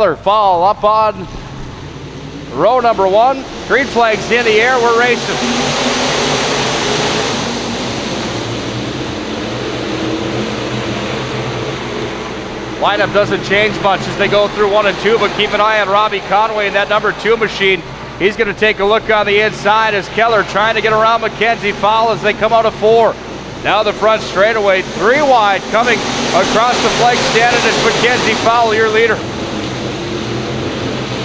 Keller Fall up on row number 1. Green flag's in the air, we're racing. Lineup doesn't change much as they go through 1 and 2, but keep an eye on Robbie Conway in that number 2 machine. He's going to take a look on the inside as Keller trying to get around Mackenzie Fowl as they come out of 4. Now the front straightaway, 3 wide, coming across the flag stand, and it's Mackenzie Fowl, your leader.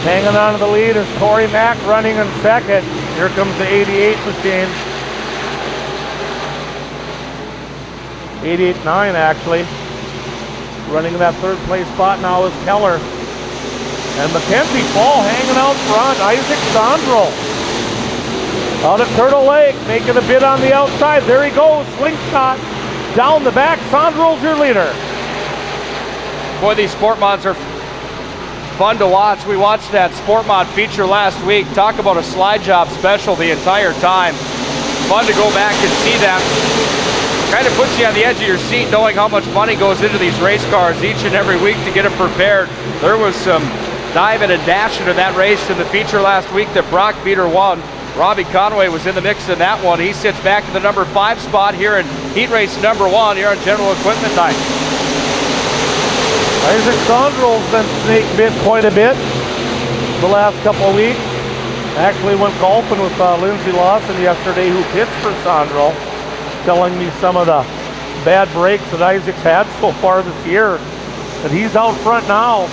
Hanging on to the lead is Corey Mack running in second. Here comes the 88 machine. 88.9 actually. Running in that 3rd place spot now is Keller. And Mackenzie Fall hanging out front. Isaac Sondrel out at Turtle Lake, making a bid on the outside. There he goes, slingshot down the back. Sondrel's your leader. Boy, these SportMods are fun to watch. We watched that SportMod feature last week. Talk about a slide job special the entire time. Fun to go back and see that. Kind of puts you on the edge of your seat knowing how much money goes into these race cars each and every week to get them prepared. There was some diving and dashing in that race in the feature last week that Brock Beater won. Robbie Conway was in the mix in that one. He sits back in the number 5 spot here in heat race number 1 here on General Equipment Night. Isaac Sondrel's been snake bit quite a bit the last couple of weeks. Actually went golfing with Lindsey Lawson yesterday, who pits for Sondrel, telling me some of the bad breaks that Isaac's had so far this year. But he's out front now,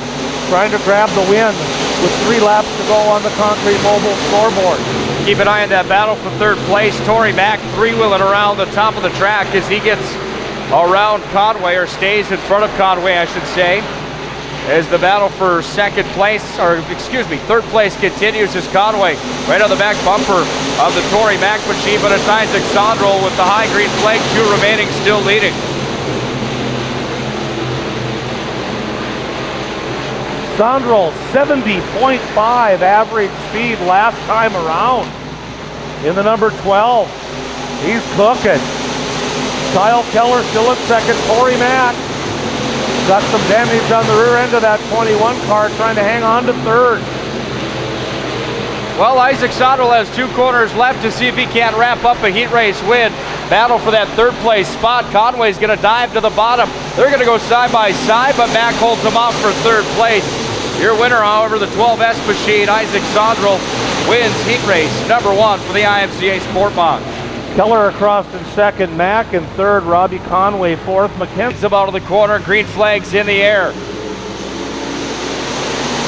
trying to grab the win with 3 laps to go on the Concrete Mobile scoreboard. Keep an eye on that battle for 3rd place. Tory Mack 3-wheeling around the top of the track as he gets around Conway, or stays in front of Conway, I should say, as the battle for 2nd place, or excuse me, 3rd place continues as Conway right on the back bumper of the Tory Mack machine, but it's Isaac Sondrel with the high green flag, 2 remaining, still leading. Sondrel, 70.5 average speed last time around in the number 12. He's cooking. Kyle Keller still at second. Tory Mack got some damage on the rear end of that 21 car, trying to hang on to 3rd. Well, Isaac Sondrel has 2 corners left to see if he can't wrap up a heat race win. Battle for that 3rd place spot. Conway's going to dive to the bottom. They're going to go side by side, but Mack holds them off for 3rd place. Your winner, however, the 12S machine, Isaac Sondrel, wins heat race number 1 for the IMCA SportMod. Keller across in second, Mack in 3rd, Robbie Conway 4th, Mackenzie out of the corner, green flags in the air.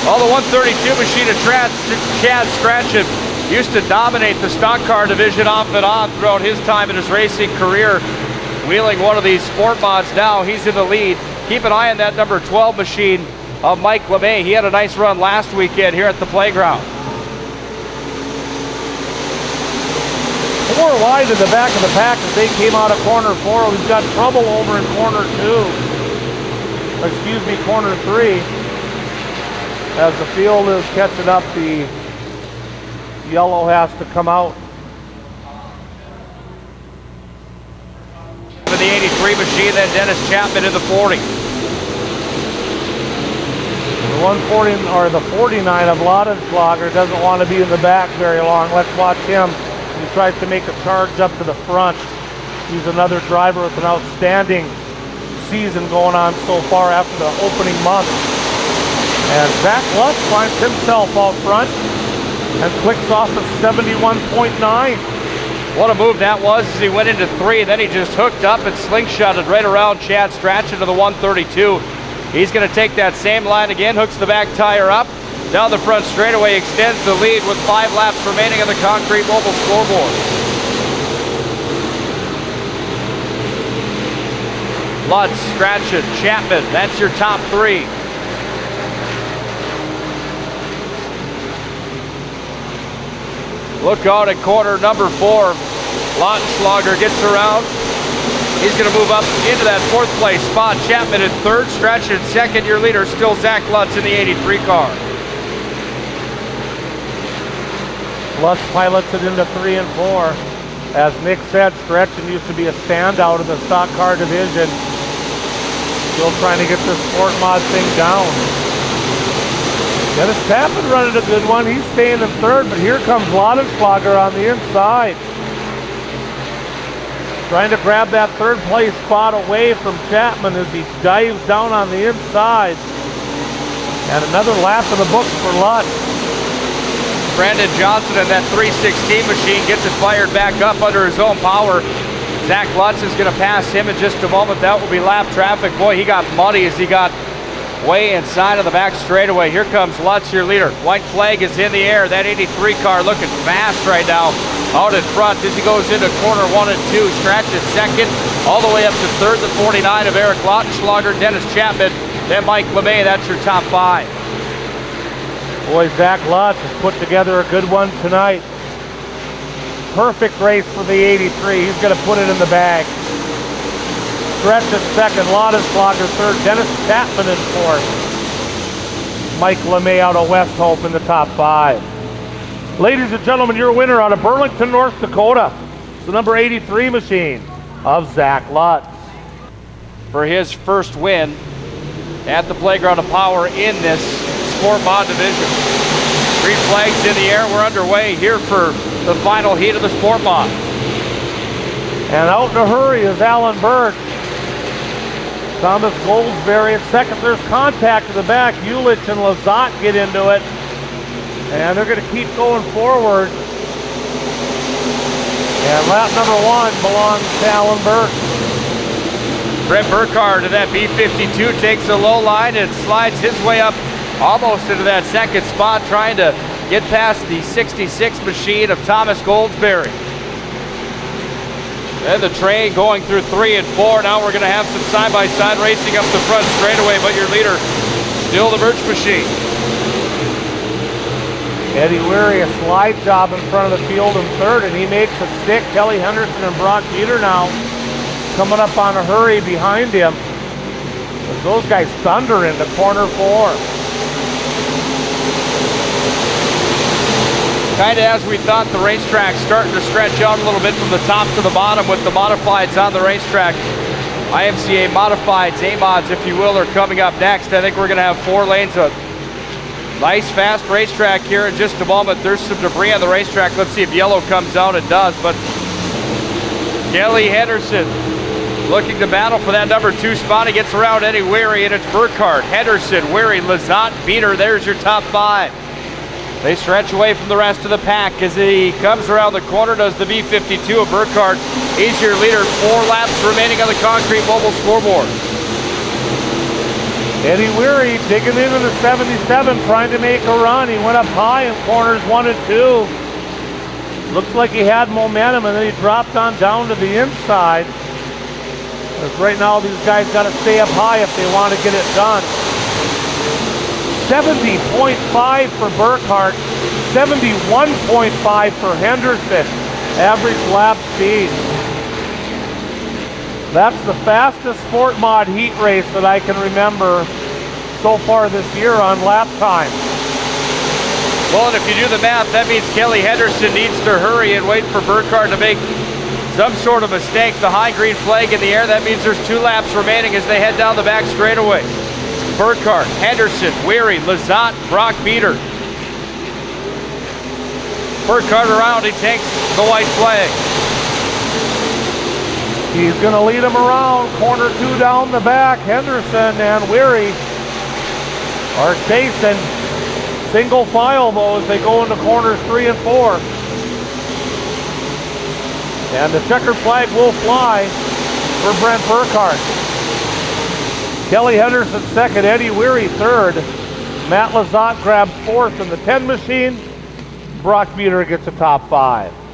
Well, the 132 machine of Chad Strachan used to dominate the stock car division off and on throughout his time in his racing career. Wheeling one of these SportMods now, he's in the lead. Keep an eye on that number 12 machine of Mike LeMay. He had a nice run last weekend here at the playground. 4 wide in the back of the pack as they came out of corner 4. We've got trouble over in corner 2. Excuse me, corner 3. As the field is catching up, the yellow has to come out. For the 83 machine, then Dennis Chapman in the 40. The 140 or the 49 of Ladenschlager doesn't want to be in the back very long. Let's watch him. He tries to make a charge up to the front. He's another driver with an outstanding season going on so far after the opening month. And Zach Lutz finds himself out front and clicks off of 71.9. What a move that was as he went into 3. Then he just hooked up and slingshotted right around Chad Strachan to the 132. He's going to take that same line again, hooks the back tire up. Down the front straightaway, extends the lead with 5 laps remaining on the Concrete Mobile scoreboard. Lutz, Strachan, Chapman, that's your top 3. Look out at corner number 4. Lautenschlager gets around. He's going to move up into that 4th place spot. Chapman in 3rd, Strachan 2nd. Your leader still Zach Lutz in the 83 car. Lutz pilots it into 3 and 4. As Nick said, Strachan used to be a standout in the stock car division. Still trying to get this SportMod thing down. Dennis Chapman running a good one. He's staying in third, but here comes Laudenschlager on the inside. Trying to grab that third place spot away from Chapman as he dives down on the inside. And another lap in the books for Lutz. Brandon Johnson in that 316 machine gets it fired back up under his own power. Zach Lutz is going to pass him in just a moment. That will be lap traffic. Boy, he got muddy as he got way inside of the back straightaway. Here comes Lutz, your leader. White flag is in the air. That 83 car looking fast right now out in front as he goes into corner 1 and 2. Scratches second, all the way up to third, the 49 of Eric Lautenschlager, Dennis Chapman, then Mike LeMay. That's your top 5. Boy, Zach Lutz has put together a good one tonight. Perfect race for the 83. He's going to put it in the bag. Stretch at second, Laudenschlager third, Dennis Chapman in fourth. Mike LeMay out of West Hope in the top 5. Ladies and gentlemen, your winner out of Burlington, North Dakota, the number 83 machine of Zach Lutz. For his first win at the Playground of Power in this SportMod division. Green flags in the air. We're underway here for the final heat of the SportMod. And out in a hurry is Alan Birch. Thomas Goldsberry at second. There's contact to the back. Ulich and Lazat get into it. And they're going to keep going forward. And lap number 1 belongs to Alan Birch. Brent Burkhardt in that B52 takes a low line and slides his way up almost into that second spot, trying to get past the 66 machine of Thomas Goldsberry. And the train going through 3 and 4. Now we're going to have some side-by-side racing up the front straightaway, but your leader, still the Birch machine. Eddie Weary, a slide job in front of the field in third, and he makes it stick. Kelly Henderson and Brock Peter now coming up on a hurry behind him. As those guys thunder into corner 4. Kind of as we thought, the racetrack starting to stretch out a little bit from the top to the bottom with the modifieds on the racetrack. IMCA modifieds, A-mods, if you will, are coming up next. I think we're going to have 4 lanes of nice, fast racetrack here in just a moment. There's some debris on the racetrack. Let's see if yellow comes out. It does, but Kelly Henderson looking to battle for that number 2 spot. He gets around Eddie Weary, and it's Burkhardt, Henderson, Weary, Lazat, Beater. There's your top 5. They stretch away from the rest of the pack as he comes around the corner, does the B52 of Burkhardt. He's your leader, 4 laps remaining on the concrete mobile scoreboard. Eddie Weary digging into the 77, trying to make a run. He went up high in corners 1 and 2. Looks like he had momentum, and then he dropped on down to the inside. Because right now these guys got to stay up high if they want to get it done. 70.5 for Burkhardt, 71.5 for Henderson, average lap speed. That's the fastest SportMod heat race that I can remember so far this year on lap time. Well, and if you do the math, that means Kelly Henderson needs to hurry and wait for Burkhardt to make some sort of mistake. The high green flag in the air, that means there's 2 laps remaining as they head down the back straightaway. Burkhardt, Henderson, Weary, Lazat, Brock Beater. Burkhardt around, he takes the white flag. He's going to lead him around, corner 2 down the back. Henderson and Weary are chasing. Single file though as they go into corners 3 and 4. And the checkered flag will fly for Brent Burkhardt. Kelly Henderson second, Eddie Weary third. Matt Lazat grabs fourth in the 10 machine. Brock Beater gets a top 5.